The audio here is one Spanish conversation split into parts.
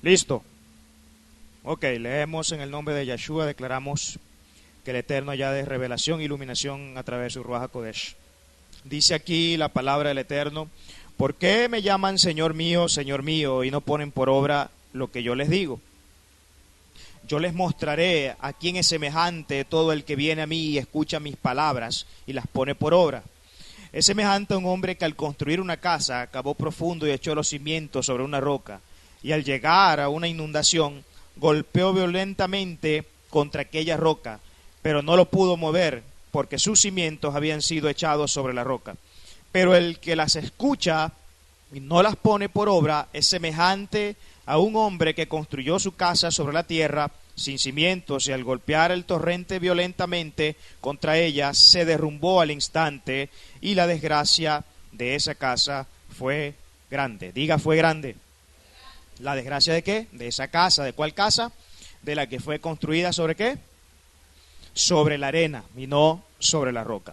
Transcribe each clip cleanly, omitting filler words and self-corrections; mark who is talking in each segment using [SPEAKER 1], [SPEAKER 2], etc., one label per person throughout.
[SPEAKER 1] Listo. Ok, leemos en el nombre de Yeshua, declaramos que el Eterno ya de revelación e iluminación a través de su Ruach HaKodesh. Dice aquí la palabra del Eterno: ¿por qué me llaman Señor mío, y no ponen por obra lo que yo les digo? Yo les mostraré a quién es semejante todo el que viene a mí y escucha mis palabras y las pone por obra. Es semejante a un hombre que al construir una casa cavó profundo y echó los cimientos sobre una roca, y al llegar a una inundación golpeó violentamente contra aquella roca, pero no lo pudo mover porque sus cimientos habían sido echados sobre la roca. Pero el que las escucha y no las pone por obra es semejante a un hombre que construyó su casa sobre la tierra sin cimientos, y al golpear el torrente violentamente contra ella se derrumbó al instante, y la desgracia de esa casa fue grande. Diga, fue grande. ¿La desgracia de qué? De esa casa. ¿De cuál casa? De la que fue construida ¿sobre qué? Sobre la arena y no sobre la roca.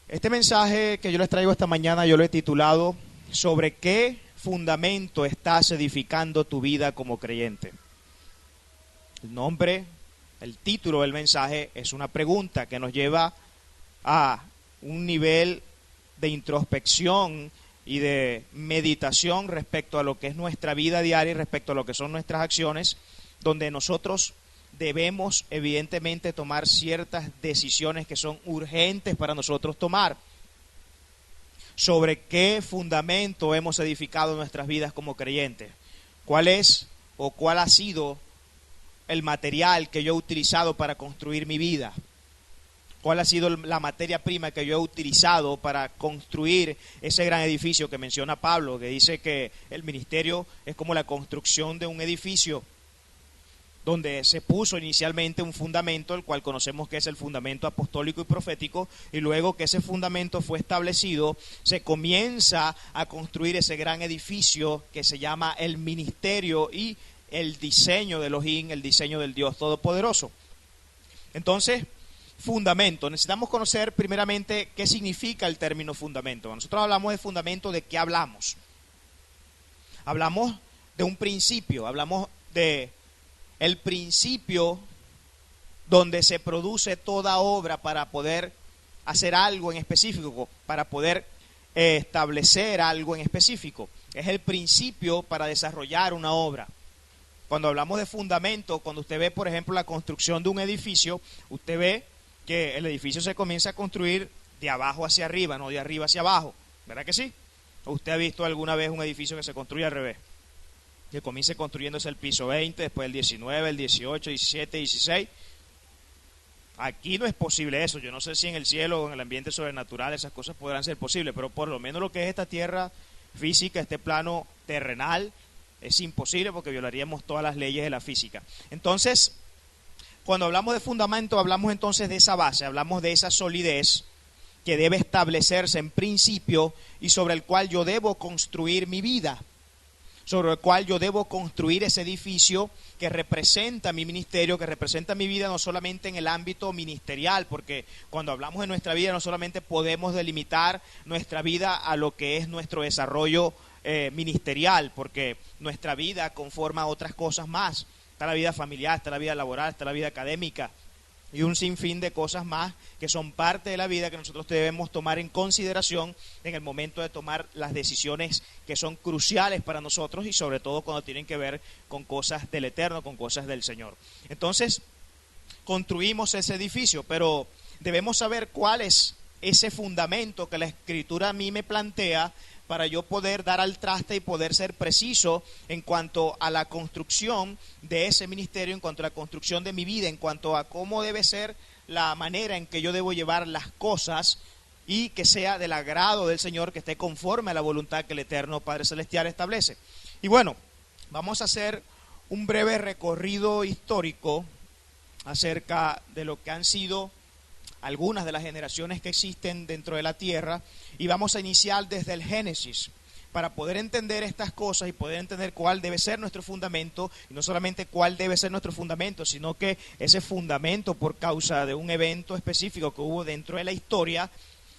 [SPEAKER 1] Este mensaje que yo les traigo esta mañana yo lo he titulado: ¿sobre qué fundamento estás edificando tu vida como creyente? El nombre, el título del mensaje es una pregunta que nos lleva a un nivel de introspección y de meditación respecto a lo que es nuestra vida diaria y respecto a lo que son nuestras acciones, donde nosotros debemos evidentemente tomar ciertas decisiones que son urgentes para nosotros tomar. ¿Sobre qué fundamento hemos edificado nuestras vidas como creyentes? ¿Cuál es o cuál ha sido el material que yo he utilizado para construir mi vida? ¿Cuál ha sido la materia prima que yo he utilizado para construir ese gran edificio que menciona Pablo, que dice que el ministerio es como la construcción de un edificio donde se puso inicialmente un fundamento, el cual conocemos que es el fundamento apostólico y profético, y luego que ese fundamento fue establecido, se comienza a construir ese gran edificio que se llama el ministerio y el diseño de Elohim, el diseño del Dios Todopoderoso. Entonces, fundamento. Necesitamos conocer primeramente qué significa el término fundamento. Nosotros hablamos de fundamento, ¿de qué hablamos? Hablamos de un principio, hablamos de el principio donde se produce toda obra para poder hacer algo en específico, para poder establecer algo en específico. Es el principio para desarrollar una obra. Cuando hablamos de fundamento, cuando usted ve, por ejemplo, la construcción de un edificio, usted ve que el edificio se comienza a construir de abajo hacia arriba, no de arriba hacia abajo, ¿verdad que sí? ¿O usted ha visto alguna vez un edificio que se construye al revés? Que comience construyéndose el piso 20, después el 19, el 18, 17, 16. Aquí no es posible eso. Yo no sé si en el cielo o en el ambiente sobrenatural esas cosas podrán ser posibles, pero por lo menos lo que es esta tierra física, este plano terrenal, es imposible porque violaríamos todas las leyes de la física. Entonces, cuando hablamos de fundamento, hablamos entonces de esa base, hablamos de esa solidez que debe establecerse en principio y sobre el cual yo debo construir mi vida, sobre el cual yo debo construir ese edificio que representa mi ministerio, que representa mi vida no solamente en el ámbito ministerial, porque cuando hablamos de nuestra vida no solamente podemos delimitar nuestra vida a lo que es nuestro desarrollo ministerial, porque nuestra vida conforma otras cosas más. Está la vida familiar, está la vida laboral, está la vida académica y un sinfín de cosas más que son parte de la vida que nosotros debemos tomar en consideración en el momento de tomar las decisiones que son cruciales para nosotros y sobre todo cuando tienen que ver con cosas del Eterno, con cosas del Señor. Entonces, construimos ese edificio, pero debemos saber cuál es ese fundamento que la Escritura a mí me plantea para yo poder dar al traste y poder ser preciso en cuanto a la construcción de ese ministerio, en cuanto a la construcción de mi vida, en cuanto a cómo debe ser la manera en que yo debo llevar las cosas y que sea del agrado del Señor, que esté conforme a la voluntad que el Eterno Padre Celestial establece. Y bueno, vamos a hacer un breve recorrido histórico acerca de lo que han sido algunas de las generaciones que existen dentro de la tierra, y vamos a iniciar desde el Génesis para poder entender estas cosas y poder entender cuál debe ser nuestro fundamento, y no solamente cuál debe ser nuestro fundamento, sino que ese fundamento, por causa de un evento específico que hubo dentro de la historia,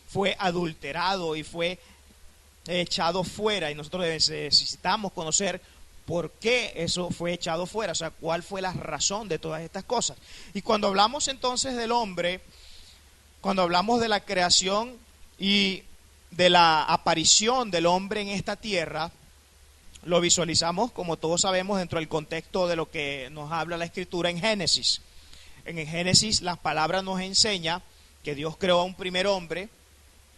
[SPEAKER 1] fue adulterado y fue echado fuera, y nosotros necesitamos conocer por qué eso fue echado fuera, o sea, cuál fue la razón de todas estas cosas. Y cuando hablamos entonces del hombre, cuando hablamos de la creación y de la aparición del hombre en esta tierra, lo visualizamos, como todos sabemos, dentro del contexto de lo que nos habla la Escritura en Génesis. En el Génesis las palabras nos enseña que Dios creó a un primer hombre,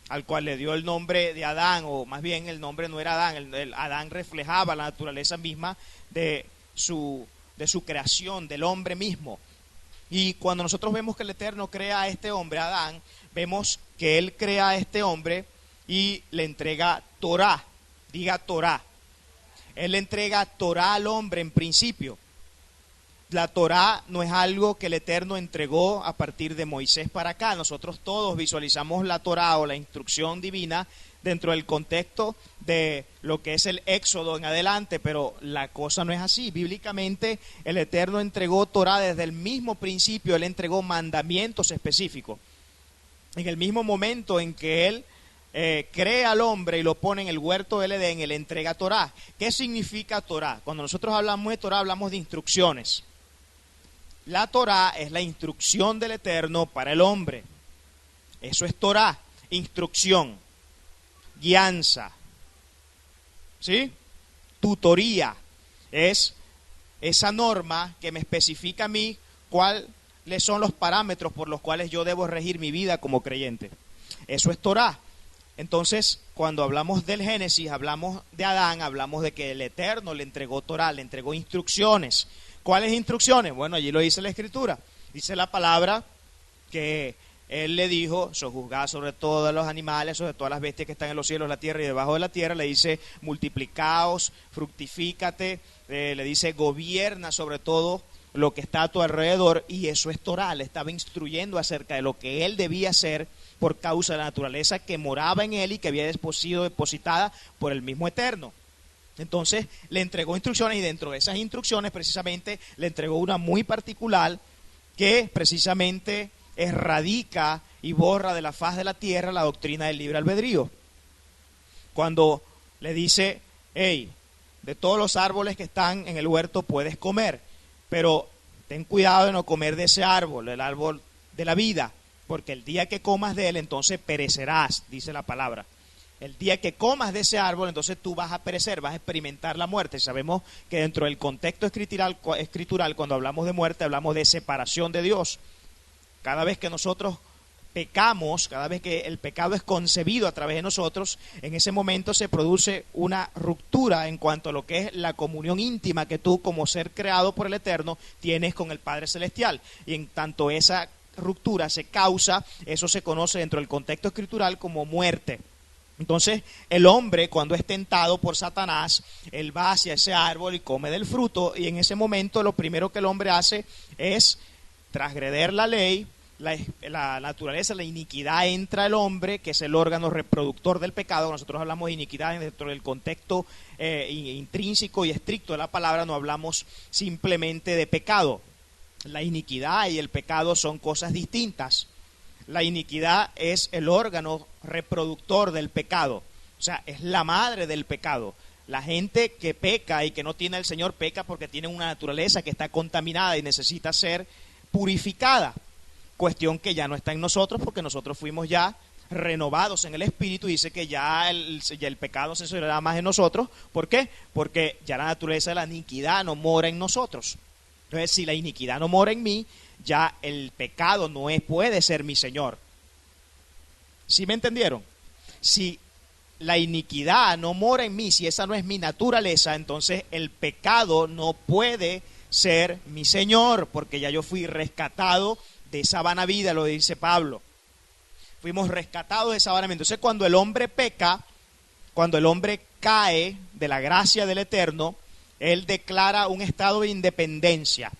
[SPEAKER 1] al cual le dio el nombre de Adán, o más bien el nombre no era Adán, el Adán reflejaba la naturaleza misma de su creación, del hombre mismo. Y cuando nosotros vemos que el Eterno crea a este hombre, Adán, vemos que él crea a este hombre y le entrega Torá, diga Torá. Él le entrega Torá al hombre en principio. La Torá no es algo que el Eterno entregó a partir de Moisés para acá. Nosotros todos visualizamos la Torá o la instrucción divina dentro del contexto de lo que es el Éxodo en adelante, pero la cosa no es así. Bíblicamente el Eterno entregó Torá desde el mismo principio, Él entregó mandamientos específicos. En el mismo momento en que Él crea al hombre y lo pone en el huerto del Edén, Él entrega Torá. ¿Qué significa Torá? Cuando nosotros hablamos de Torá, hablamos de instrucciones. La Torá es la instrucción del Eterno para el hombre. Eso es Torá, instrucción, guianza, ¿sí? Tutoría. Es esa norma que me especifica a mí cuáles son los parámetros por los cuales yo debo regir mi vida como creyente. Eso es Torá. Entonces, cuando hablamos del Génesis, hablamos de Adán, hablamos de que el Eterno le entregó Torá, le entregó instrucciones. ¿Cuáles instrucciones? Bueno, allí lo dice la Escritura. Dice la palabra que Él le dijo, sojuzgad sobre todos los animales, sobre todas las bestias que están en los cielos, la tierra y debajo de la tierra. Le dice, multiplicaos, fructifícate. Le dice, gobierna sobre todo lo que está a tu alrededor. Y eso es Torá. Le estaba instruyendo acerca de lo que Él debía hacer por causa de la naturaleza que moraba en Él y que había sido depositada por el mismo Eterno. Entonces le entregó instrucciones y dentro de esas instrucciones precisamente le entregó una muy particular que precisamente erradica y borra de la faz de la tierra la doctrina del libre albedrío. Cuando le dice, hey, de todos los árboles que están en el huerto puedes comer, pero ten cuidado de no comer de ese árbol, el árbol de la vida, porque el día que comas de él entonces perecerás, dice la palabra. El día que comas de ese árbol, entonces tú vas a perecer, vas a experimentar la muerte. Sabemos que dentro del contexto escritural, cuando hablamos de muerte, hablamos de separación de Dios. Cada vez que nosotros pecamos, cada vez que el pecado es concebido a través de nosotros, en ese momento se produce una ruptura en cuanto a lo que es la comunión íntima que tú, como ser creado por el Eterno, tienes con el Padre Celestial. Y en tanto esa ruptura se causa, eso se conoce dentro del contexto escritural como muerte. Entonces el hombre, cuando es tentado por Satanás, él va hacia ese árbol y come del fruto, y en ese momento lo primero que el hombre hace es transgreder la ley, la naturaleza, la iniquidad entra al hombre, que es el órgano reproductor del pecado. Nosotros hablamos de iniquidad dentro del contexto intrínseco y estricto de la palabra, no hablamos simplemente de pecado. La iniquidad y el pecado son cosas distintas. La iniquidad es el órgano reproductor del pecado, o sea, es la madre del pecado. La gente que peca y que no tiene al Señor peca porque tiene una naturaleza que está contaminada y necesita ser purificada. Cuestión que ya no está en nosotros porque nosotros fuimos ya renovados en el Espíritu. Dice que ya el pecado se celebrará más en nosotros. ¿Por qué? Porque ya la naturaleza de la iniquidad no mora en nosotros. Entonces, si la iniquidad no mora en mí, ya el pecado no puede ser mi Señor. ¿Sí me entendieron? Si la iniquidad no mora en mí, si esa no es mi naturaleza, entonces el pecado no puede ser mi Señor, porque ya yo fui rescatado de esa vana vida, lo dice Pablo. Fuimos rescatados de esa vana vida. Entonces cuando el hombre peca, cuando el hombre cae de la gracia del Eterno, él declara un estado de independencia.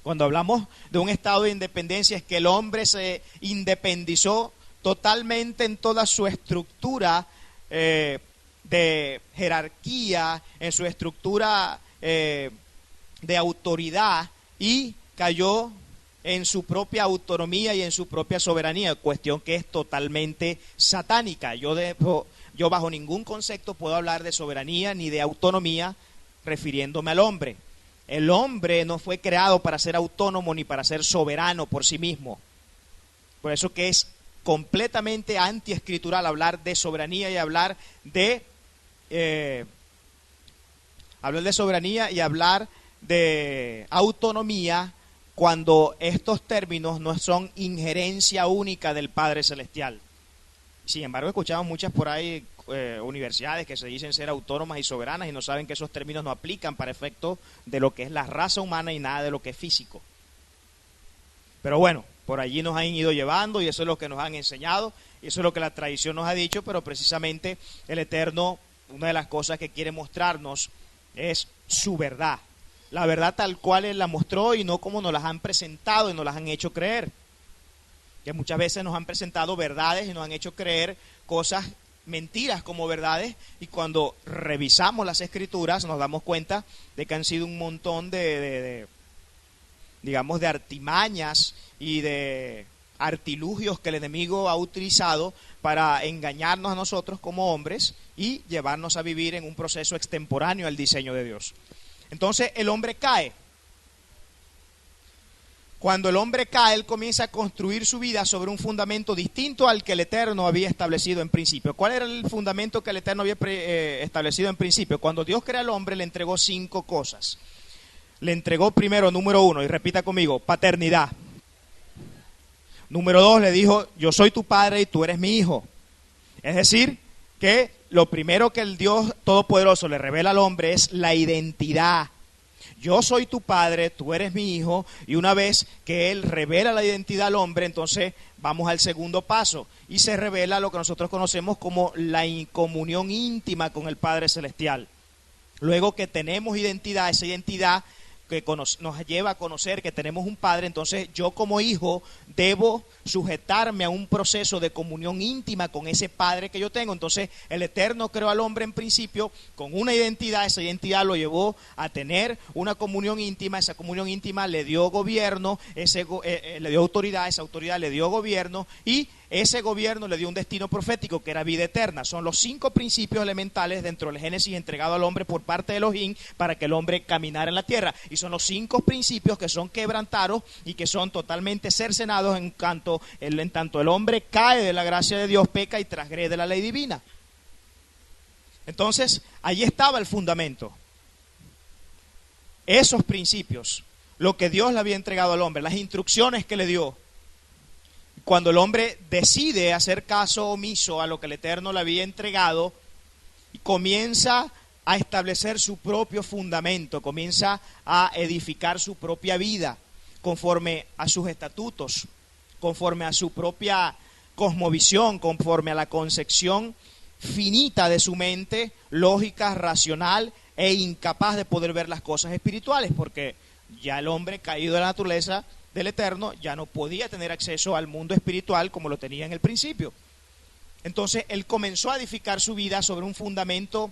[SPEAKER 1] Cuando hablamos de un estado de independencia es que el hombre se independizó totalmente en toda su estructura de jerarquía, en su estructura de autoridad, y cayó en su propia autonomía y en su propia soberanía, cuestión que es totalmente satánica. Yo bajo ningún concepto puedo hablar de soberanía ni de autonomía refiriéndome al hombre. El hombre no fue creado para ser autónomo ni para ser soberano por sí mismo. Por eso que es completamente antiescritural hablar de soberanía y hablar de autonomía cuando estos términos no son injerencia única del Padre Celestial. Sin embargo, escuchamos muchas por ahí universidades que se dicen ser autónomas y soberanas y no saben que esos términos no aplican para efectos de lo que es la raza humana y nada de lo que es físico. Pero bueno, por allí nos han ido llevando y eso es lo que nos han enseñado y eso es lo que la tradición nos ha dicho, pero precisamente el Eterno, una de las cosas que quiere mostrarnos es su verdad. La verdad tal cual Él la mostró y no como nos las han presentado y nos las han hecho creer. Que muchas veces nos han presentado verdades y nos han hecho creer cosas, mentiras como verdades, y cuando revisamos las escrituras nos damos cuenta de que han sido un montón de artimañas y de artilugios que el enemigo ha utilizado para engañarnos a nosotros como hombres y llevarnos a vivir en un proceso extemporáneo al diseño de Dios. Entonces el hombre cae. Cuando el hombre cae, él comienza a construir su vida sobre un fundamento distinto al que el Eterno había establecido en principio. ¿Cuál era el fundamento que el Eterno había establecido en principio? Cuando Dios crea al hombre, le entregó 5 cosas. Le entregó primero, número 1, y repita conmigo, paternidad. Número 2, le dijo, yo soy tu padre y tú eres mi hijo. Es decir, que lo primero que el Dios Todopoderoso le revela al hombre es la identidad. Yo soy tu padre, tú eres mi hijo, y una vez que Él revela la identidad al hombre, entonces vamos al segundo paso, y se revela lo que nosotros conocemos como la comunión íntima con el Padre Celestial. Luego que tenemos identidad, esa identidad que nos lleva a conocer que tenemos un Padre, entonces yo como hijo debo sujetarme a un proceso de comunión íntima con ese Padre que yo tengo. Entonces el Eterno creó al hombre en principio con una identidad, esa identidad lo llevó a tener una comunión íntima, esa comunión íntima le dio gobierno, le dio autoridad, esa autoridad le dio gobierno y ese gobierno le dio un destino profético que era vida eterna. Son los 5 principios elementales dentro del Génesis entregado al hombre por parte de Elohim para que el hombre caminara en la tierra. Y son los 5 principios que son quebrantados y que son totalmente cercenados en tanto el hombre cae de la gracia de Dios, peca y transgrede la ley divina. Entonces, allí estaba el fundamento. Esos principios, lo que Dios le había entregado al hombre, las instrucciones que le dio. Cuando el hombre decide hacer caso omiso a lo que el Eterno le había entregado, comienza a establecer su propio fundamento, comienza a edificar su propia vida conforme a sus estatutos, conforme a su propia cosmovisión, conforme a la concepción finita de su mente, lógica, racional e incapaz de poder ver las cosas espirituales, porque ya el hombre caído de la naturaleza del Eterno ya no podía tener acceso al mundo espiritual como lo tenía en el principio. Entonces él comenzó a edificar su vida sobre un fundamento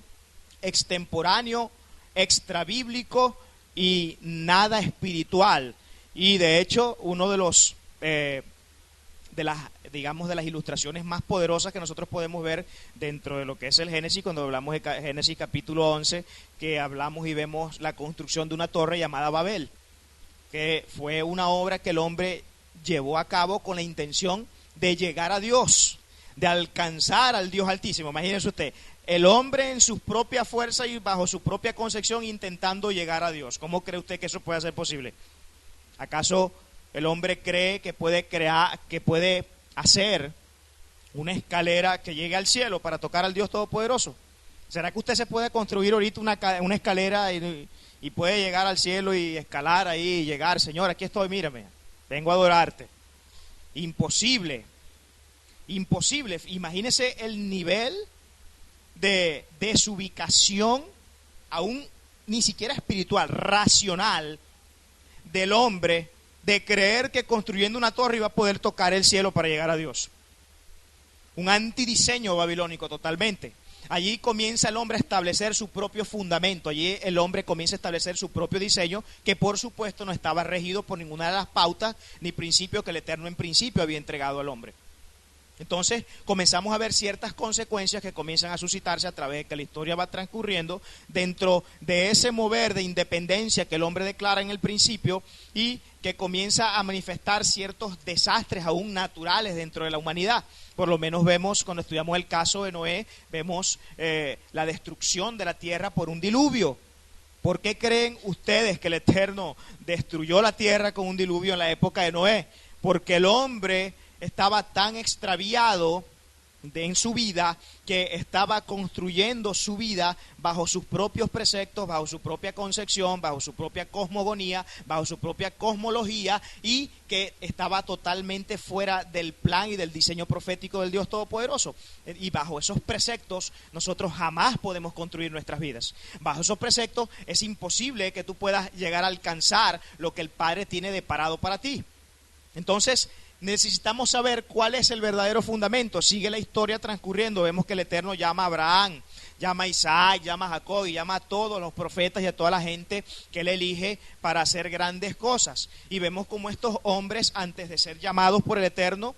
[SPEAKER 1] extemporáneo, extrabíblico y nada espiritual. Y de hecho uno de los de las ilustraciones más poderosas que nosotros podemos ver dentro de lo que es el Génesis, cuando hablamos de Génesis capítulo 11, que hablamos y vemos la construcción de una torre llamada Babel, que fue una obra que el hombre llevó a cabo con la intención de llegar a Dios, de alcanzar al Dios Altísimo. Imagínense usted, el hombre en su propia fuerza y bajo su propia concepción intentando llegar a Dios. ¿Cómo cree usted que eso puede ser posible? ¿Acaso el hombre cree que puede hacer una escalera que llegue al cielo para tocar al Dios Todopoderoso? ¿Será que usted se puede construir ahorita una escalera y puede llegar al cielo y escalar ahí y llegar? Señor, aquí estoy, mírame, vengo a adorarte. Imposible, imposible. Imagínese el nivel de desubicación, aún ni siquiera espiritual, racional, del hombre, de creer que construyendo una torre iba a poder tocar el cielo para llegar a Dios. Un antidiseño babilónico totalmente. Allí comienza el hombre a establecer su propio fundamento, allí el hombre comienza a establecer su propio diseño, que por supuesto no estaba regido por ninguna de las pautas ni principios que el Eterno en principio había entregado al hombre. Entonces comenzamos a ver ciertas consecuencias que comienzan a suscitarse a través de que la historia va transcurriendo dentro de ese mover de independencia que el hombre declara en el principio y que comienza a manifestar ciertos desastres aún naturales dentro de la humanidad. Por lo menos vemos, cuando estudiamos el caso de Noé, vemos la destrucción de la tierra por un diluvio. ¿Por qué creen ustedes que el Eterno destruyó la tierra con un diluvio en la época de Noé? Porque el hombre estaba tan extraviado en su vida que estaba construyendo su vida bajo sus propios preceptos, bajo su propia concepción, bajo su propia cosmogonía, bajo su propia cosmología, y que estaba totalmente fuera del plan y del diseño profético del Dios Todopoderoso. Y bajo esos preceptos nosotros jamás podemos construir nuestras vidas. Bajo esos preceptos es imposible que tú puedas llegar a alcanzar lo que el Padre tiene deparado para ti. Entonces necesitamos saber cuál es el verdadero fundamento. Sigue la historia transcurriendo, vemos que el Eterno llama a Abraham, llama a Isaac, llama a Jacob y llama a todos los profetas y a toda la gente que él elige para hacer grandes cosas. Y vemos como estos hombres, antes de ser llamados por el Eterno,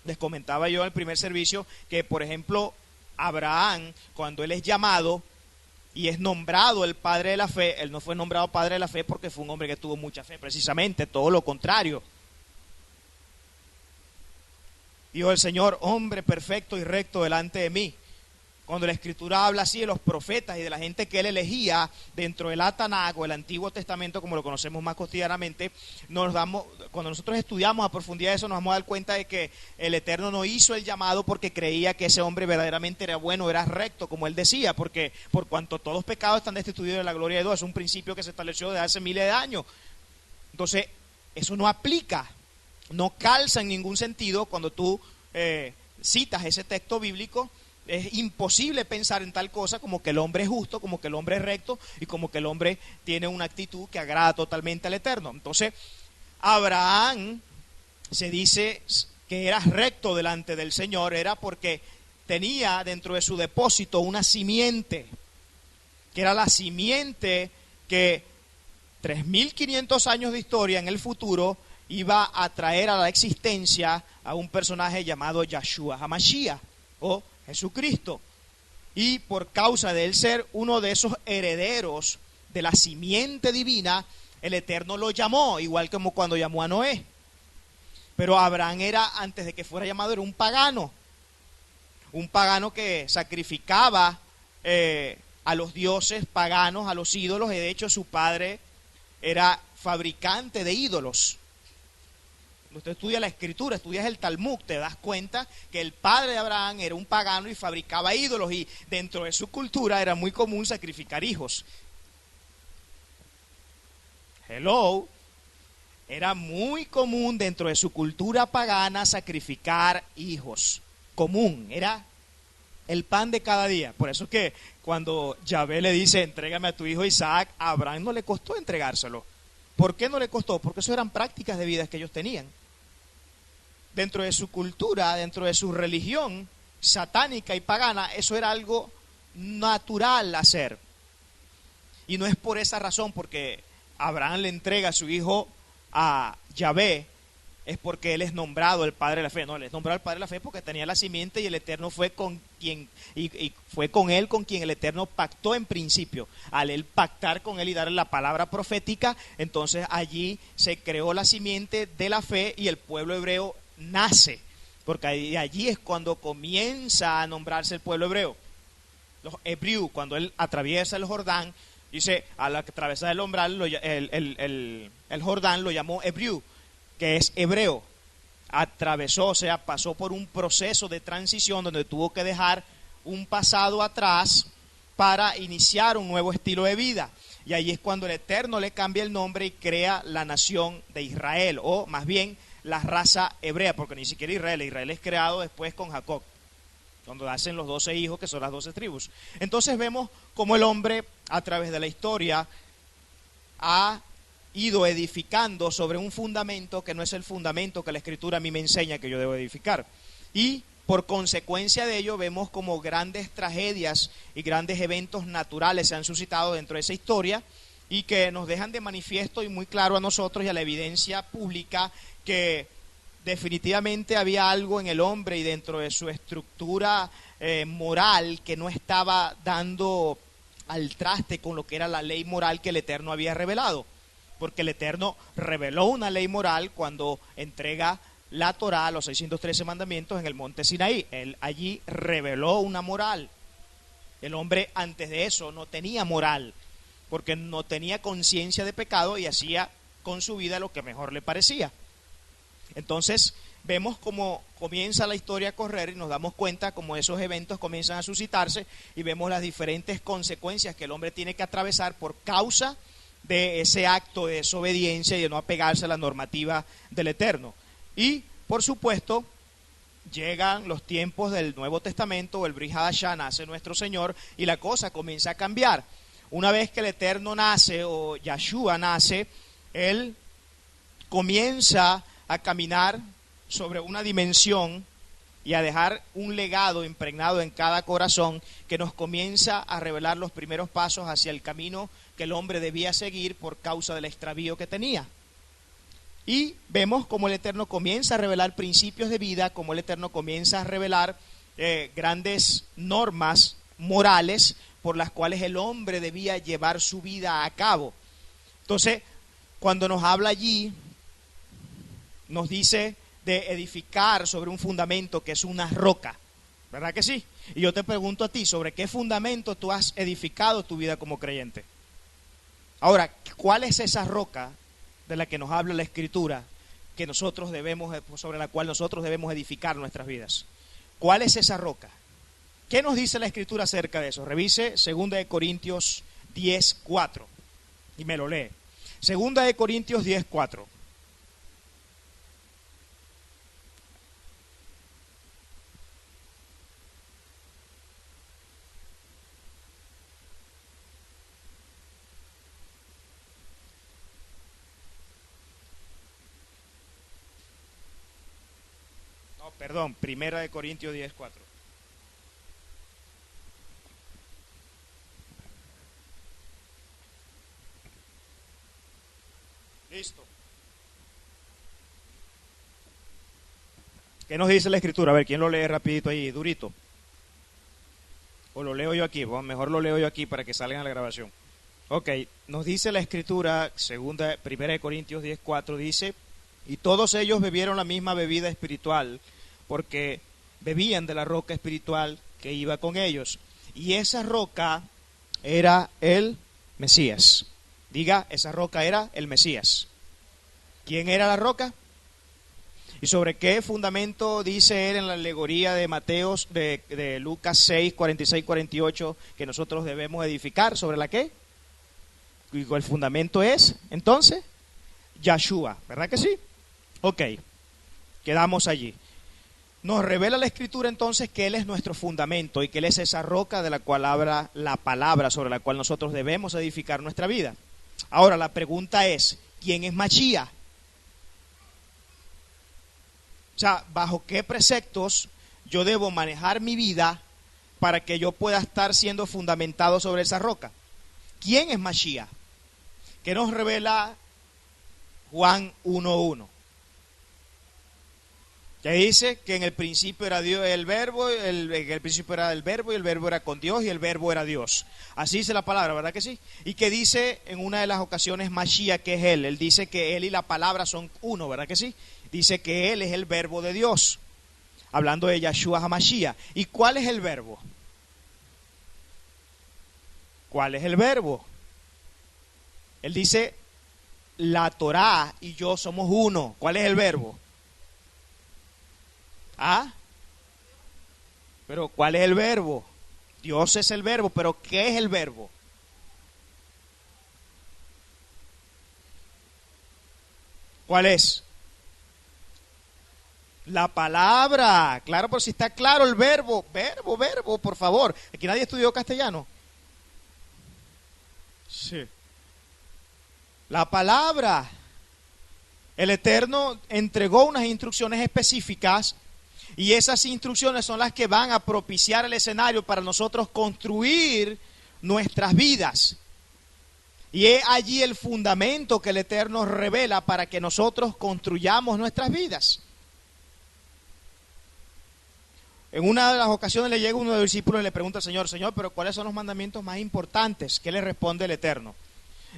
[SPEAKER 1] les comentaba yo en el primer servicio que, por ejemplo, Abraham, cuando él es llamado y es nombrado el padre de la fe, él no fue nombrado padre de la fe porque fue un hombre que tuvo mucha fe, precisamente todo lo contrario. Dijo el Señor, hombre perfecto y recto delante de mí. Cuando la Escritura habla así de los profetas y de la gente que él elegía dentro del Tanaj o el Antiguo Testamento, como lo conocemos más cotidianamente, cuando nosotros estudiamos a profundidad eso, nos vamos a dar cuenta de que el Eterno no hizo el llamado porque creía que ese hombre verdaderamente era bueno, era recto, como él decía, porque por cuanto todos pecados están destituidos de la gloria de Dios, es un principio que se estableció desde hace miles de años. Entonces, eso no aplica. No calza en ningún sentido cuando tú citas ese texto bíblico. Es imposible pensar en tal cosa como que el hombre es justo, como que el hombre es recto y como que el hombre tiene una actitud que agrada totalmente al Eterno. Entonces, Abraham se dice que era recto delante del Señor, era porque tenía dentro de su depósito una simiente, que era la simiente que 3.500 años de historia en el futuro iba a traer a la existencia a un personaje llamado Yahshua HaMashiach o Jesucristo. Y por causa de él ser uno de esos herederos de la simiente divina, el Eterno lo llamó, igual como cuando llamó a Noé. Pero Abraham era, antes de que fuera llamado, era un pagano que sacrificaba a los dioses paganos, a los ídolos, y de hecho su padre era fabricante de ídolos. Usted estudia la Escritura, estudias el Talmud, te das cuenta que el padre de Abraham era un pagano y fabricaba ídolos, y dentro de su cultura era muy común sacrificar hijos. Hello, era muy común dentro de su cultura pagana sacrificar hijos. Común, era el pan de cada día. Por eso es que cuando Yahvé le dice, entrégame a tu hijo Isaac, a Abraham no le costó entregárselo. ¿Por qué no le costó? Porque eso eran prácticas de vida que ellos tenían. Dentro de su cultura, dentro de su religión satánica y pagana, eso era algo natural hacer. Y no es por esa razón, porque Abraham le entrega a su hijo a Yahvé, es porque él es nombrado el padre de la fe. No, él es nombrado el padre de la fe porque tenía la simiente y el Eterno fue con quien, y fue con él con quien el Eterno pactó en principio. Al él pactar con él y darle la palabra profética, entonces allí se creó la simiente de la fe y el pueblo hebreo nace, porque allí es cuando comienza a nombrarse el pueblo hebreo. Los hebreos, cuando él atraviesa el Jordán, dice, al atravesar el umbral, el Jordán lo llamó hebreo, que es hebreo. Atravesó, o sea, pasó por un proceso de transición donde tuvo que dejar un pasado atrás para iniciar un nuevo estilo de vida. Y ahí es cuando el Eterno le cambia el nombre y crea la nación de Israel, o más bien la raza hebrea, porque ni siquiera Israel es creado después con Jacob, cuando hacen los 12 hijos, que son las 12 tribus. Entonces vemos cómo el hombre, a través de la historia, ha ido edificando sobre un fundamento que no es el fundamento que la Escritura a mí me enseña que yo debo edificar. Y por consecuencia de ello vemos como grandes tragedias y grandes eventos naturales se han suscitado dentro de esa historia y que nos dejan de manifiesto y muy claro a nosotros y a la evidencia pública que definitivamente había algo en el hombre y dentro de su estructura moral que no estaba dando al traste con lo que era la ley moral que el Eterno había revelado. Porque el Eterno reveló una ley moral cuando entrega la Torá, los 613 mandamientos en el monte Sinaí. Él allí reveló una moral. El hombre antes de eso no tenía moral, porque no tenía conciencia de pecado y hacía con su vida lo que mejor le parecía. Entonces vemos cómo comienza la historia a correr y nos damos cuenta cómo esos eventos comienzan a suscitarse y vemos las diferentes consecuencias que el hombre tiene que atravesar por causa de ese acto de desobediencia y de no apegarse a la normativa del Eterno. Y por supuesto llegan los tiempos del Nuevo Testamento, el Brit Hadashah, nace nuestro Señor y la cosa comienza a cambiar. Una vez que el Eterno nace o Yahshua nace, Él comienza a caminar sobre una dimensión y a dejar un legado impregnado en cada corazón que nos comienza a revelar los primeros pasos hacia el camino que el hombre debía seguir por causa del extravío que tenía. Y vemos cómo el Eterno comienza a revelar principios de vida, cómo el Eterno comienza a revelar grandes normas morales por las cuales el hombre debía llevar su vida a cabo. Entonces, cuando nos habla allí, nos dice de edificar sobre un fundamento que es una roca, ¿verdad que sí? Y yo te pregunto a ti, ¿sobre qué fundamento tú has edificado tu vida como creyente? Ahora, ¿cuál es esa roca de la que nos habla la Escritura que nosotros debemos, sobre la cual nosotros debemos edificar nuestras vidas? ¿Cuál es esa roca? ¿Qué nos dice la Escritura acerca de eso? Revise 2 Corintios 10:4 y me lo lee. 2 Corintios 10:4. Perdón, 1 Corintios 10:4. Listo. ¿Qué nos dice la Escritura? A ver, ¿quién lo lee rapidito ahí, durito? O lo leo yo aquí, bueno, mejor lo leo yo aquí para que salga en la grabación. Ok, nos dice la Escritura, 1 Corintios 10:4, dice: y todos ellos bebieron la misma bebida espiritual, porque bebían de la roca espiritual que iba con ellos. Y esa roca era el Mesías. Diga, esa roca era el Mesías. ¿Quién era la roca? ¿Y sobre qué fundamento dice él en la alegoría de Mateos, de Lucas 6, 46, 48, que nosotros debemos edificar? ¿Sobre la qué? Y el fundamento es, entonces, Yahshua, ¿verdad que sí? Ok, quedamos allí. Nos revela la Escritura entonces que Él es nuestro fundamento y que Él es esa roca de la cual habla la palabra sobre la cual nosotros debemos edificar nuestra vida. Ahora la pregunta es, ¿quién es Mashiach? O sea, ¿bajo qué preceptos yo debo manejar mi vida para que yo pueda estar siendo fundamentado sobre esa roca? ¿Quién es Mashiach? ¿Qué nos revela Juan 1:1? Que dice que en el principio era Dios, el verbo, en el principio era el verbo y el verbo era con Dios y el verbo era Dios. Así dice la palabra, ¿verdad que sí? Y que dice en una de las ocasiones Mashiach, que es Él. Él dice que Él y la palabra son uno, ¿verdad que sí? Dice que Él es el verbo de Dios, hablando de Yahshua HaMashiach. ¿Y cuál es el verbo? ¿Cuál es el verbo? Él dice, la Torá y yo somos uno. ¿Cuál es el verbo? ¿Ah? Pero ¿cuál es el verbo? Dios es el verbo, pero ¿qué es el verbo? ¿Cuál es? La palabra. Claro, pero si está claro el verbo, verbo, por favor. Aquí nadie estudió castellano. Sí. La palabra. El Eterno entregó unas instrucciones específicas y esas instrucciones son las que van a propiciar el escenario para nosotros construir nuestras vidas. Y es allí el fundamento que el Eterno revela para que nosotros construyamos nuestras vidas. En una de las ocasiones le llega uno de los discípulos y le pregunta al Señor, Señor, pero ¿cuáles son los mandamientos más importantes? ¿Qué le responde el Eterno?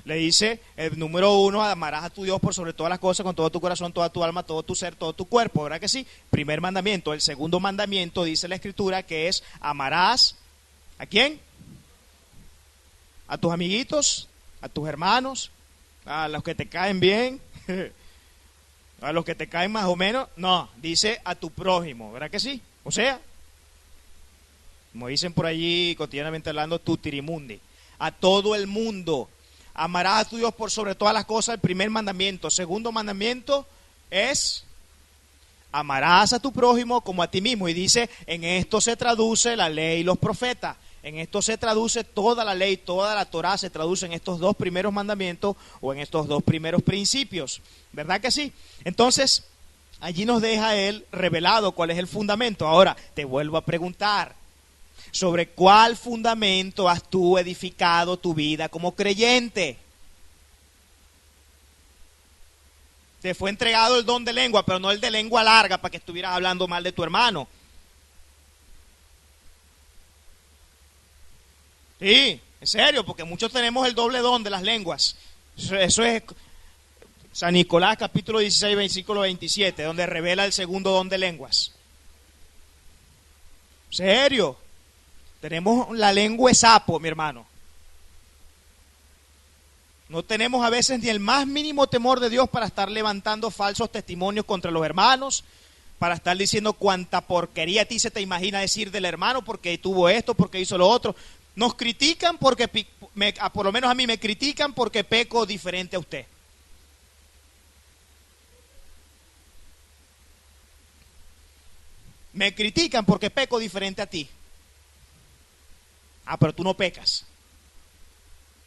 [SPEAKER 1] Le dice, el número 1, amarás a tu Dios por sobre todas las cosas, con todo tu corazón, toda tu alma, todo tu ser, todo tu cuerpo, ¿verdad que sí? Primer mandamiento. El segundo mandamiento, dice la Escritura, que es, amarás, ¿a quién? A tus amiguitos, a tus hermanos, a los que te caen bien, a los que te caen más o menos. No, dice a tu prójimo, ¿verdad que sí? O sea, como dicen por allí cotidianamente hablando, tu tirimundi, a todo el mundo. Amarás a tu Dios por sobre todas las cosas, el primer mandamiento. Segundo mandamiento es, amarás a tu prójimo como a ti mismo. Y dice, en esto se traduce la ley y los profetas. En esto se traduce toda la ley, toda la Torá se traduce en estos dos primeros mandamientos o en estos dos primeros principios. ¿Verdad que sí? Entonces, allí nos deja él revelado cuál es el fundamento. Ahora, te vuelvo a preguntar, ¿sobre cuál fundamento has tú edificado tu vida como creyente? Te fue entregado el don de lengua, pero no el de lengua larga para que estuvieras hablando mal de tu hermano. Sí, en serio, porque muchos tenemos el doble don de las lenguas. Eso es San Nicolás capítulo 16, versículo 27, donde revela el segundo don de lenguas. ¿En serio? Tenemos la lengua de sapo, mi hermano. No tenemos a veces ni el más mínimo temor de Dios para estar levantando falsos testimonios contra los hermanos, para estar diciendo cuánta porquería a ti se te imagina decir del hermano porque tuvo esto, porque hizo lo otro. Nos critican porque, por lo menos a mí me critican porque peco diferente a usted. Me critican porque peco diferente a ti. Ah, pero tú no pecas.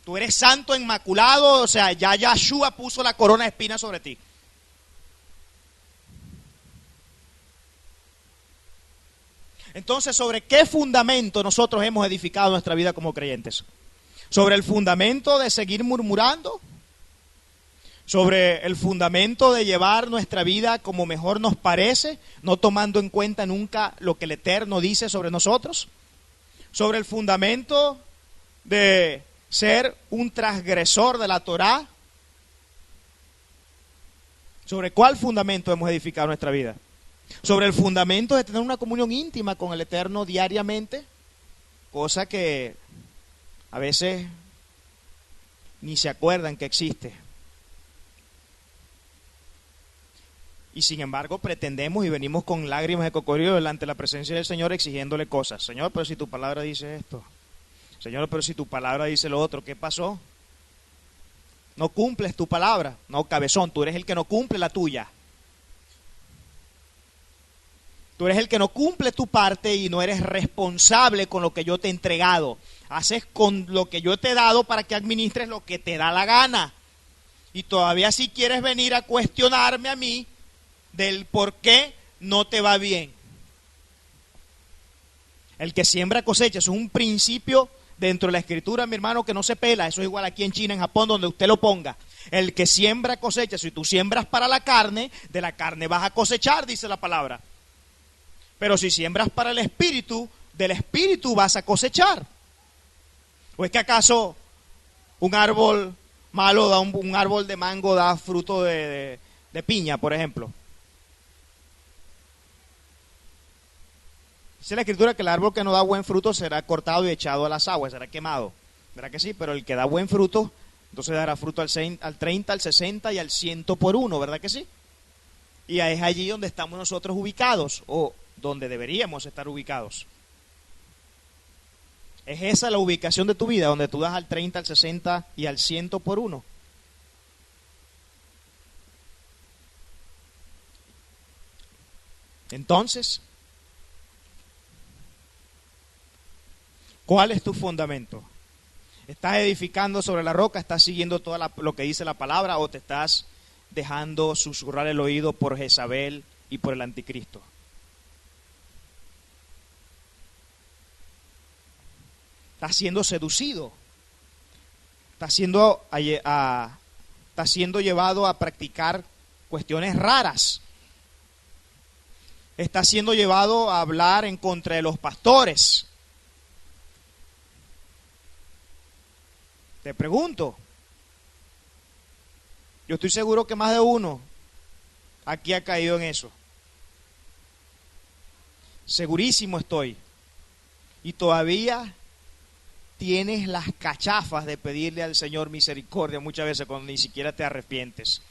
[SPEAKER 1] Tú eres santo, inmaculado, o sea, ya Yahshua puso la corona de espinas sobre ti. Entonces, ¿sobre qué fundamento nosotros hemos edificado nuestra vida como creyentes? ¿Sobre el fundamento de seguir murmurando? ¿Sobre el fundamento de llevar nuestra vida como mejor nos parece, no tomando en cuenta nunca lo que el Eterno dice sobre nosotros? ¿Sobre el fundamento de ser un transgresor de la Torá? ¿Sobre cuál fundamento hemos edificado nuestra vida? ¿Sobre el fundamento de tener una comunión íntima con el Eterno diariamente? Cosa que a veces ni se acuerdan que existe. Y sin embargo pretendemos y venimos con lágrimas de cocodrilo delante de la presencia del Señor exigiéndole cosas. Señor, pero si tu palabra dice esto. Señor, pero si tu palabra dice lo otro, ¿qué pasó? No cumples tu palabra. No, cabezón, tú eres el que no cumple la tuya. Tú eres el que no cumple tu parte y no eres responsable con lo que yo te he entregado. Haces con lo que yo te he dado para que administres lo que te da la gana. Y todavía si quieres venir a cuestionarme a mí del por qué no te va bien. El que siembra cosecha, eso es un principio dentro de la escritura, mi hermano, que no se pela. Eso es igual aquí en China, en Japón, donde usted lo ponga. El que siembra cosecha, si tú siembras para la carne, de la carne vas a cosechar, dice la palabra. Pero si siembras para el espíritu, del espíritu vas a cosechar. ¿O es que acaso un árbol malo da un árbol de mango da fruto de piña, por ejemplo? Dice la escritura que el árbol que no da buen fruto será cortado y echado a las aguas, será quemado. ¿Verdad que sí? Pero el que da buen fruto, entonces dará fruto al 30, al 60 y al 100 por uno, ¿verdad que sí? Y es allí donde estamos nosotros ubicados, o donde deberíamos estar ubicados. ¿Es esa la ubicación de tu vida, donde tú das al 30, al 60 y al 100 por uno? Entonces, ¿cuál es tu fundamento? ¿Estás edificando sobre la roca? ¿Estás siguiendo todo lo que dice la palabra? ¿O te estás dejando susurrar el oído por Jezabel y por el anticristo? Estás siendo seducido. Estás siendo llevado a practicar cuestiones raras. está siendo llevado a hablar en contra de los pastores. Te pregunto, yo estoy seguro que más de uno aquí ha caído en eso. Segurísimo estoy. Y todavía tienes las cachafas de pedirle al Señor misericordia muchas veces cuando ni siquiera te arrepientes.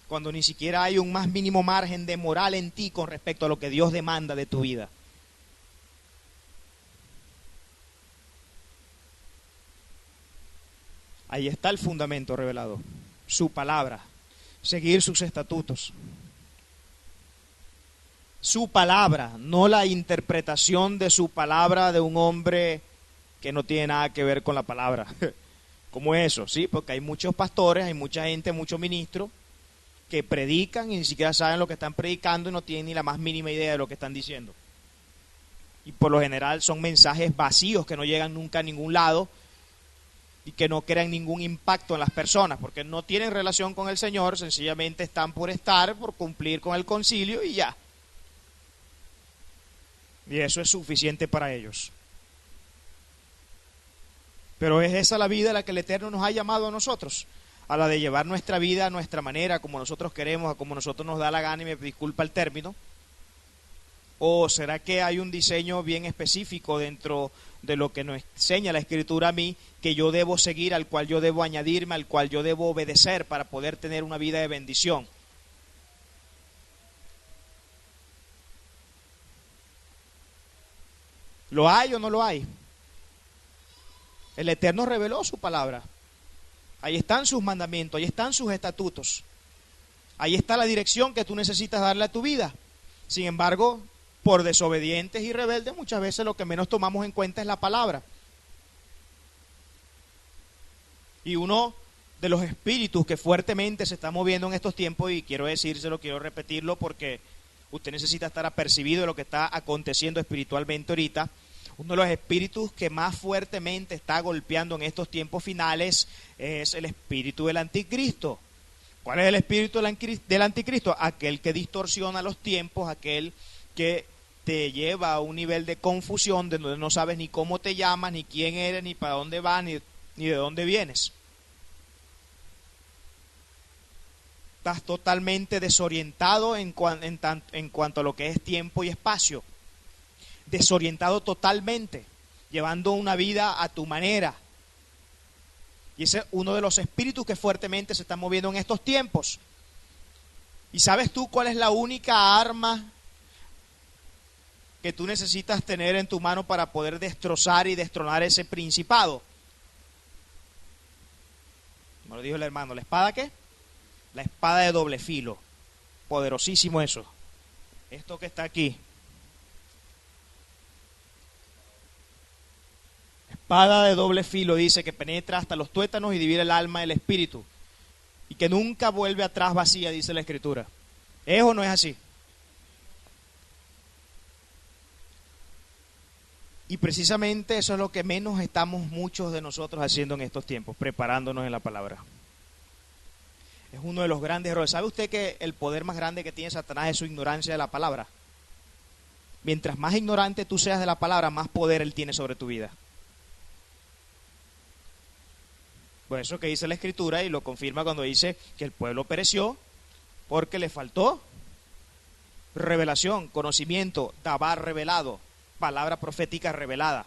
[SPEAKER 1] Cuando ni siquiera hay un más mínimo margen de moral en ti con respecto a lo que Dios demanda de tu vida. Ahí está el fundamento revelado, su palabra, seguir sus estatutos. Su palabra, no la interpretación de su palabra de un hombre que no tiene nada que ver con la palabra. Como eso, sí, porque hay muchos pastores, hay mucha gente, muchos ministros que predican y ni siquiera saben lo que están predicando y no tienen ni la más mínima idea de lo que están diciendo. Y por lo general son mensajes vacíos que no llegan nunca a ningún lado y que no crean ningún impacto en las personas, porque no tienen relación con el Señor, sencillamente están por estar, por cumplir con el concilio y ya. Y eso es suficiente para ellos. Pero es esa la vida a la que el Eterno nos ha llamado a nosotros, a la de llevar nuestra vida a nuestra manera, como nosotros queremos, a como nosotros nos da la gana, y me disculpa el término. ¿O será que hay un diseño bien específico dentro de lo que nos enseña la Escritura a mí, que yo debo seguir, al cual yo debo añadirme, al cual yo debo obedecer para poder tener una vida de bendición? ¿Lo hay o no lo hay? El Eterno reveló su palabra. Ahí están sus mandamientos, ahí están sus estatutos. Ahí está la dirección que tú necesitas darle a tu vida. Sin embargo, por desobedientes y rebeldes, muchas veces lo que menos tomamos en cuenta es la palabra. Y uno de los espíritus que fuertemente se está moviendo en estos tiempos, y quiero decírselo, quiero repetirlo porque usted necesita estar apercibido de lo que está aconteciendo espiritualmente ahorita. Uno de los espíritus que más fuertemente está golpeando en estos tiempos finales es el espíritu del anticristo. ¿Cuál es el espíritu del anticristo? Aquel que distorsiona los tiempos, aquel que te lleva a un nivel de confusión de donde no sabes ni cómo te llamas, ni quién eres, ni para dónde vas, ni de dónde vienes. Estás totalmente desorientado en cuanto a lo que es tiempo y espacio. Desorientado totalmente, llevando una vida a tu manera. Y ese es uno de los espíritus que fuertemente se están moviendo en estos tiempos. ¿Y sabes tú cuál es la única arma que tú necesitas tener en tu mano para poder destrozar y destronar ese principado? Me lo dijo el hermano. ¿La espada qué? La espada de doble filo. Poderosísimo eso. Esto que está aquí. Espada de doble filo, dice, que penetra hasta los tuétanos y divide el alma del espíritu, y que nunca vuelve atrás vacía, dice la Escritura. ¿Es o no es así? Y precisamente eso es lo que menos estamos muchos de nosotros haciendo en estos tiempos, preparándonos en la palabra. Es uno de los grandes errores. ¿Sabe usted que el poder más grande que tiene Satanás es su ignorancia de la palabra? Mientras más ignorante tú seas de la palabra, más poder él tiene sobre tu vida. Pues eso que dice la Escritura, y lo confirma cuando dice que el pueblo pereció porque le faltó revelación, conocimiento, dabar revelado, palabra profética revelada.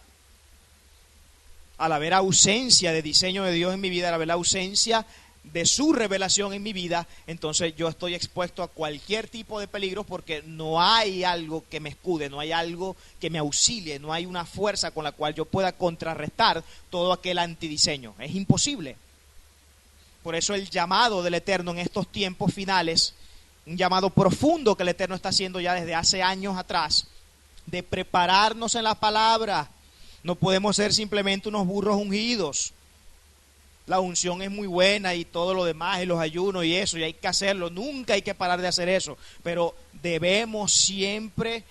[SPEAKER 1] Al haber ausencia de diseño de Dios en mi vida, al haber la ausencia de su revelación en mi vida, entonces yo estoy expuesto a cualquier tipo de peligro, porque no hay algo que me escude, no hay algo que me auxilie, no hay una fuerza con la cual yo pueda contrarrestar todo aquel antidiseño. Es imposible. Por eso el llamado del Eterno en estos tiempos finales, un llamado profundo que el Eterno está haciendo ya desde hace años atrás, de prepararnos en la palabra. No podemos ser simplemente unos burros ungidos. La unción es muy buena y todo lo demás, y los ayunos y eso, y hay que hacerlo, nunca hay que parar de hacer eso, pero debemos siempre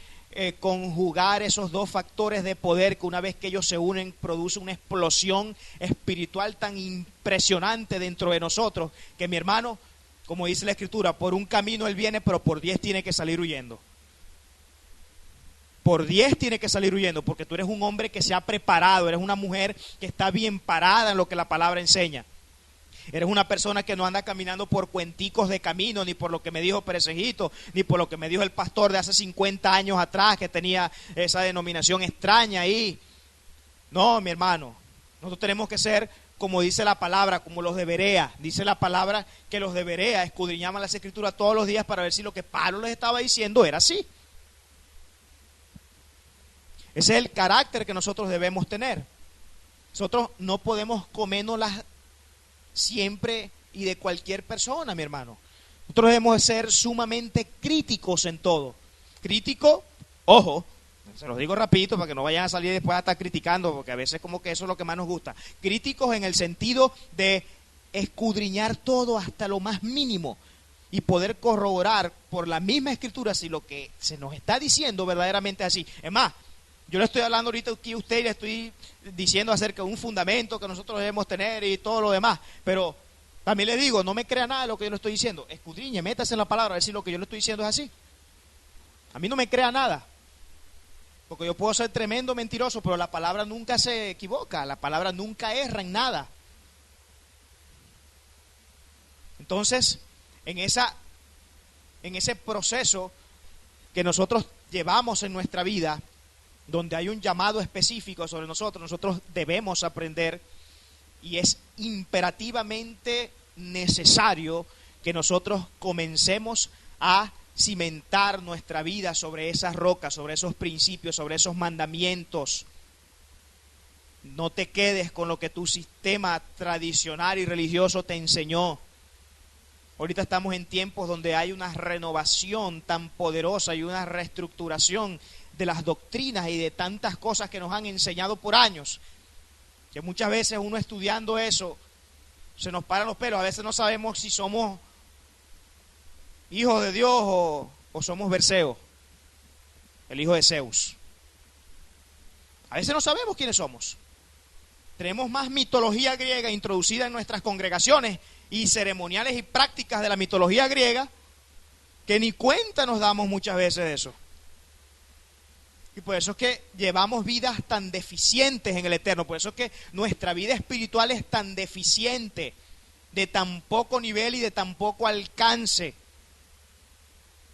[SPEAKER 1] conjugar esos dos factores de poder que una vez que ellos se unen produce una explosión espiritual tan impresionante dentro de nosotros, que mi hermano, como dice la Escritura, por un camino él viene, pero por 10 tiene que salir huyendo. Por 10 tiene que salir huyendo, porque tú eres un hombre que se ha preparado, eres una mujer que está bien parada en lo que la palabra enseña. Eres una persona que no anda caminando por cuenticos de camino, ni por lo que me dijo Perecejito, ni por lo que me dijo el pastor de hace 50 años atrás, que tenía esa denominación extraña ahí. No, mi hermano, nosotros tenemos que ser, como dice la palabra, como los de Berea. Dice la palabra que los de Berea escudriñaban las Escrituras todos los días para ver si lo que Pablo les estaba diciendo era así. Ese es el carácter que nosotros debemos tener. Nosotros no podemos comérnoslas siempre y de cualquier persona, mi hermano. Nosotros debemos ser sumamente críticos en todo. Crítico, ojo, se los digo rapidito para que no vayan a salir después a estar criticando, porque a veces como que eso es lo que más nos gusta. Críticos en el sentido de escudriñar todo hasta lo más mínimo y poder corroborar por la misma Escritura si lo que se nos está diciendo verdaderamente es así. Es más, yo le estoy hablando ahorita aquí a usted y le estoy diciendo acerca de un fundamento que nosotros debemos tener y todo lo demás, pero también le digo, no me crea nada de lo que yo le estoy diciendo, escudriñe, métase en la palabra a ver si lo que yo le estoy diciendo es así. A mí no me crea nada, porque yo puedo ser tremendo mentiroso, pero la palabra nunca se equivoca, la palabra nunca erra en nada. Entonces, en ese proceso que nosotros llevamos en nuestra vida, donde hay un llamado específico sobre nosotros, nosotros debemos aprender y es imperativamente necesario que nosotros comencemos a cimentar nuestra vida sobre esas rocas, sobre esos principios, sobre esos mandamientos. No te quedes con lo que tu sistema tradicional y religioso te enseñó. Ahorita estamos en tiempos donde hay una renovación tan poderosa y una reestructuración de las doctrinas y de tantas cosas que nos han enseñado por años, que muchas veces uno estudiando eso se nos paran los pelos. A veces no sabemos si somos hijos de Dios o somos Berceo, el hijo de Zeus. A veces no sabemos quiénes somos. Tenemos más mitología griega introducida en nuestras congregaciones y ceremoniales y prácticas de la mitología griega que ni cuenta nos damos muchas veces de eso. Y por eso es que llevamos vidas tan deficientes en el Eterno. Por eso es que nuestra vida espiritual es tan deficiente, de tan poco nivel y de tan poco alcance.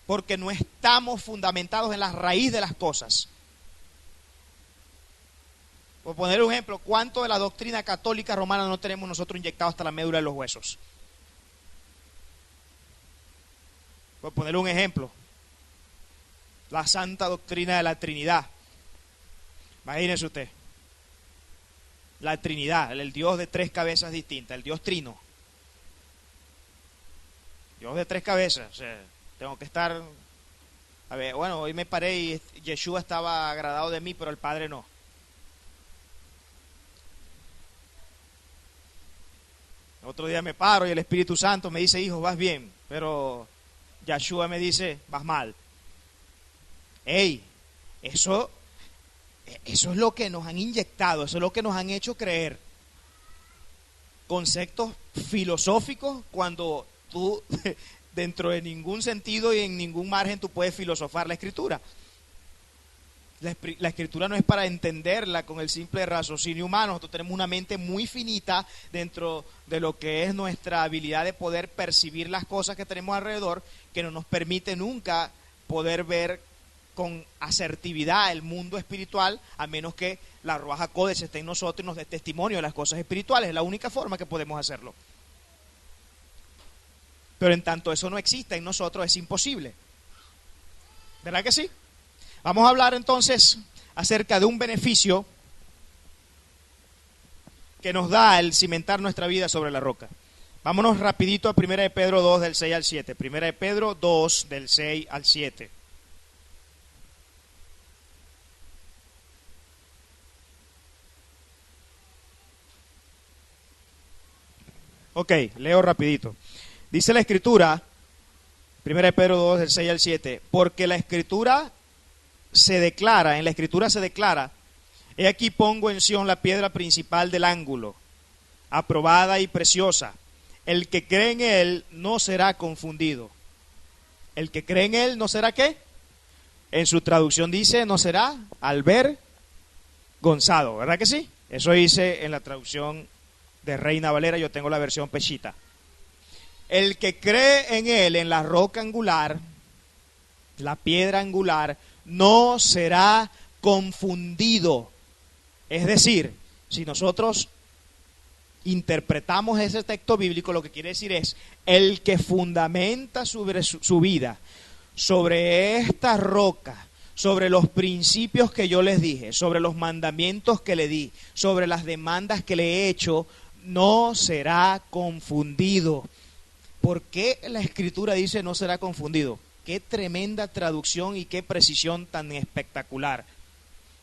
[SPEAKER 1] Porque no estamos fundamentados en la raíz de las cosas. Por poner un ejemplo, ¿cuánto de la doctrina católica romana no tenemos nosotros inyectado hasta la médula de los huesos? Por poner un ejemplo, la santa doctrina de la Trinidad. Imagínese usted, la Trinidad, el Dios de 3 cabezas distintas, el Dios trino. Dios de 3 cabezas, o sea, tengo que estar, a ver, bueno, hoy me paré y Yeshua estaba agradado de mí, pero el Padre no. Otro día me paro y el Espíritu Santo me dice, hijo, vas bien, pero Yeshua me dice, vas mal. Ey, eso es lo que nos han inyectado, eso es lo que nos han hecho creer. Conceptos filosóficos cuando tú dentro de ningún sentido y en ningún margen tú puedes filosofar la Escritura. La Escritura no es para entenderla con el simple raciocinio humano. Nosotros tenemos una mente muy finita dentro de lo que es nuestra habilidad de poder percibir las cosas que tenemos alrededor, que no nos permite nunca poder ver con asertividad el mundo espiritual, a menos que la Ruach HaKodesh esté en nosotros y nos dé testimonio de las cosas espirituales. Es la única forma que podemos hacerlo. Pero en tanto eso no exista en nosotros, es imposible. ¿Verdad que sí? Vamos a hablar entonces acerca de un beneficio que nos da el cimentar nuestra vida sobre la roca. Vámonos rapidito a 1 de Pedro 2 del 6 al 7. 1 de Pedro 2 del 6 al 7. Ok, leo rapidito. Dice la Escritura, 1 de Pedro 2 del 6 al 7, porque la Escritura se declara, en la Escritura se declara, he aquí pongo en Sión la piedra principal del ángulo, aprobada y preciosa. El que cree en Él no será confundido. El que cree en Él no será ¿qué? En su traducción dice, no será avergonzado, ¿verdad que sí? Eso dice en la traducción de Reina Valera, yo tengo la versión Peshita. El que cree en Él, en la roca angular, la piedra angular, no será confundido. Es decir, si nosotros interpretamos ese texto bíblico, lo que quiere decir es, el que fundamenta sobre su vida, sobre esta roca, sobre los principios que yo les dije, sobre los mandamientos que le di, sobre las demandas que le he hecho, no será confundido. ¿Por qué la Escritura dice no será confundido? Qué tremenda traducción y qué precisión tan espectacular.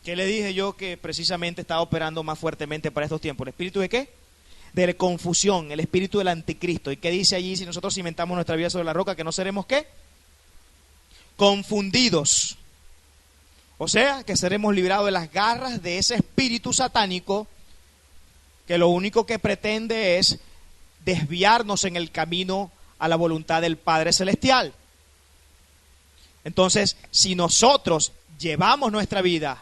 [SPEAKER 1] ¿Qué le dije yo que precisamente estaba operando más fuertemente para estos tiempos? ¿El espíritu de qué? De la confusión, el espíritu del anticristo. ¿Y qué dice allí? Si nosotros cimentamos nuestra vida sobre la roca, que no seremos ¿qué? Confundidos. O sea, que seremos librados de las garras de ese espíritu satánico que lo único que pretende es desviarnos en el camino a la voluntad del Padre Celestial. Entonces, si nosotros llevamos nuestra vida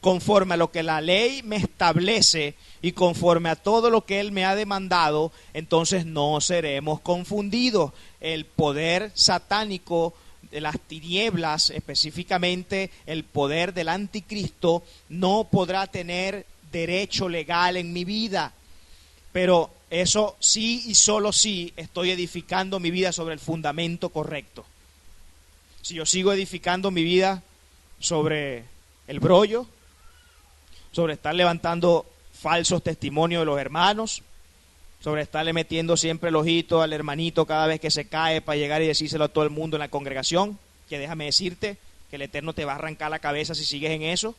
[SPEAKER 1] conforme a lo que la ley me establece y conforme a todo lo que Él me ha demandado, entonces no seremos confundidos. El poder satánico de las tinieblas, específicamente el poder del anticristo, no podrá tener derecho legal en mi vida. Pero eso sí y solo sí estoy edificando mi vida sobre el fundamento correcto. Si yo sigo edificando mi vida sobre el brollo, sobre estar levantando falsos testimonios de los hermanos, sobre estarle metiendo siempre el ojito al hermanito cada vez que se cae para llegar y decírselo a todo el mundo en la congregación, que déjame decirte que el Eterno te va a arrancar la cabeza si sigues en eso.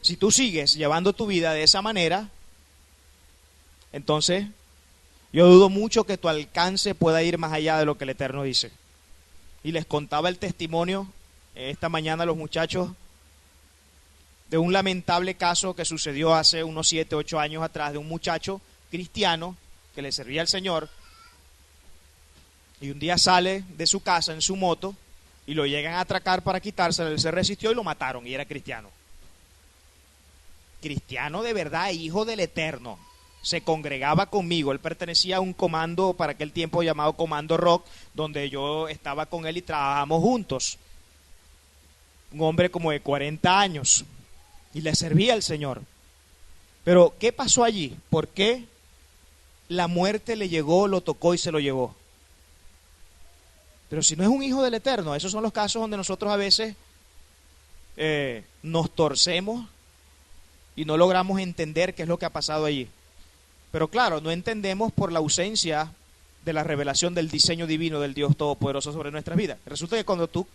[SPEAKER 1] Si tú sigues llevando tu vida de esa manera, entonces yo dudo mucho que tu alcance pueda ir más allá de lo que el Eterno dice. Y les contaba el testimonio esta mañana a los muchachos de un lamentable caso que sucedió hace unos 7, 8 años atrás, de un muchacho cristiano que le servía al Señor, y un día sale de su casa en su moto y lo llegan a atracar para quitárselo. Él se resistió y lo mataron, y era cristiano. Cristiano de verdad, hijo del Eterno. Se congregaba conmigo, él pertenecía a un comando para aquel tiempo llamado Comando Rock, donde yo estaba con él y trabajamos juntos. Un hombre como de 40 años, y le servía al Señor. Pero ¿qué pasó allí? ¿Por qué la muerte le llegó, lo tocó y se lo llevó? Pero si no es un hijo del Eterno, esos son los casos donde nosotros a veces nos torcemos y no logramos entender qué es lo que ha pasado allí. Pero claro, no entendemos por la ausencia de la revelación del diseño divino del Dios Todopoderoso sobre nuestras vidas. Resulta que cuando tú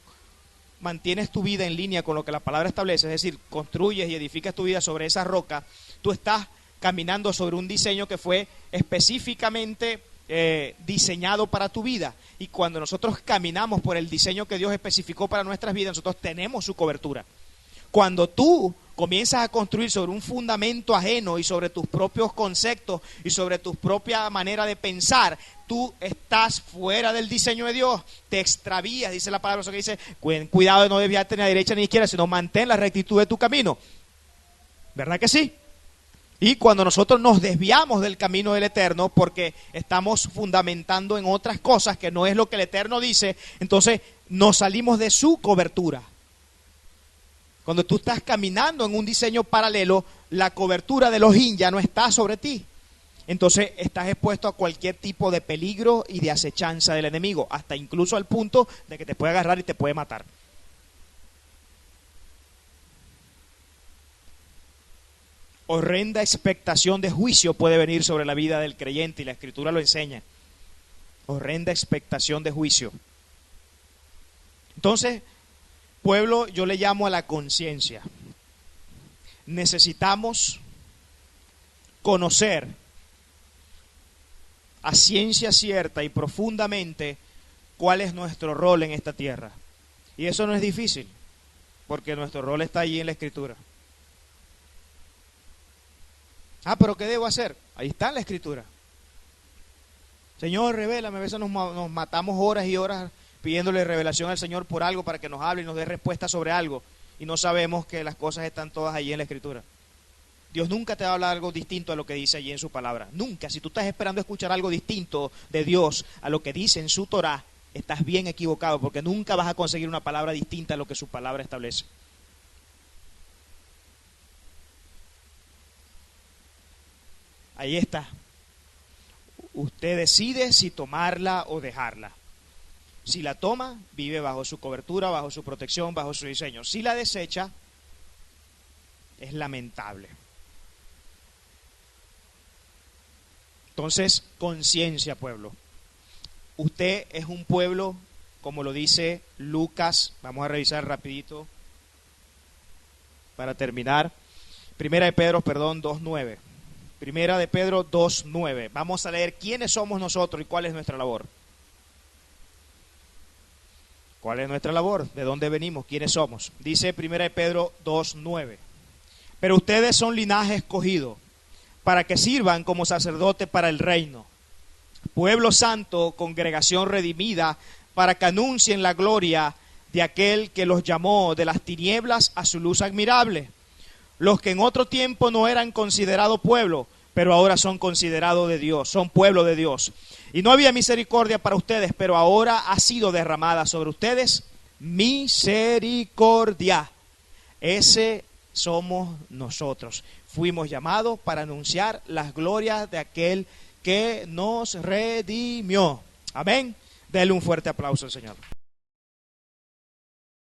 [SPEAKER 1] mantienes tu vida en línea con lo que la palabra establece, es decir, construyes y edificas tu vida sobre esa roca, tú estás caminando sobre un diseño que fue específicamente diseñado para tu vida. Y cuando nosotros caminamos por el diseño que Dios especificó para nuestras vidas, nosotros tenemos su cobertura. Cuando tú comienzas a construir sobre un fundamento ajeno y sobre tus propios conceptos y sobre tu propia manera de pensar, tú estás fuera del diseño de Dios, te extravías, dice la palabra, eso que dice, cuidado de no desviarte ni a la derecha ni a la izquierda, sino mantén la rectitud de tu camino. ¿Verdad que sí? Y cuando nosotros nos desviamos del camino del Eterno porque estamos fundamentando en otras cosas que no es lo que el Eterno dice, entonces nos salimos de su cobertura. Cuando tú estás caminando en un diseño paralelo, la cobertura de los Elohim ya no está sobre ti. Entonces estás expuesto a cualquier tipo de peligro y de acechanza del enemigo, hasta incluso al punto de que te puede agarrar y te puede matar. Horrenda expectación de juicio puede venir sobre la vida del creyente, y la Escritura lo enseña. Horrenda expectación de juicio. Entonces, pueblo, yo le llamo a la conciencia. Necesitamos conocer a ciencia cierta y profundamente cuál es nuestro rol en esta tierra. Y eso no es difícil, porque nuestro rol está allí en la Escritura. Ah, pero ¿qué debo hacer? Ahí está en la Escritura. Señor, revélame. A veces nos matamos horas y horas pidiéndole revelación al Señor por algo para que nos hable y nos dé respuesta sobre algo. Y no sabemos que las cosas están todas allí en la Escritura. Dios nunca te va a hablar algo distinto a lo que dice allí en su palabra. Nunca. Si tú estás esperando escuchar algo distinto de Dios a lo que dice en su Torá, estás bien equivocado, porque nunca vas a conseguir una palabra distinta a lo que su palabra establece. Ahí está. Usted decide si tomarla o dejarla. Si la toma, vive bajo su cobertura, bajo su protección, bajo su diseño. Si la desecha, es lamentable. Entonces, conciencia, pueblo. Usted es un pueblo, como lo dice Lucas. Vamos a revisar rapidito para terminar. Primera de Pedro 2:9. Primera de Pedro 2:9. Vamos a leer quiénes somos nosotros y cuál es nuestra labor. ¿Cuál es nuestra labor? ¿De dónde venimos? ¿Quiénes somos? Dice Primera de Pedro 2:9. Pero ustedes son linaje escogido, para que sirvan como sacerdote para el reino, pueblo santo, congregación redimida, para que anuncien la gloria de aquel que los llamó de las tinieblas a su luz admirable. Los que en otro tiempo no eran considerados pueblo, pero ahora son considerados de Dios, son pueblo de Dios. Y no había misericordia para ustedes, pero ahora ha sido derramada sobre ustedes misericordia. Ese somos nosotros. Fuimos llamados para anunciar las glorias de aquel que nos redimió. Amén. Denle un fuerte aplauso al Señor.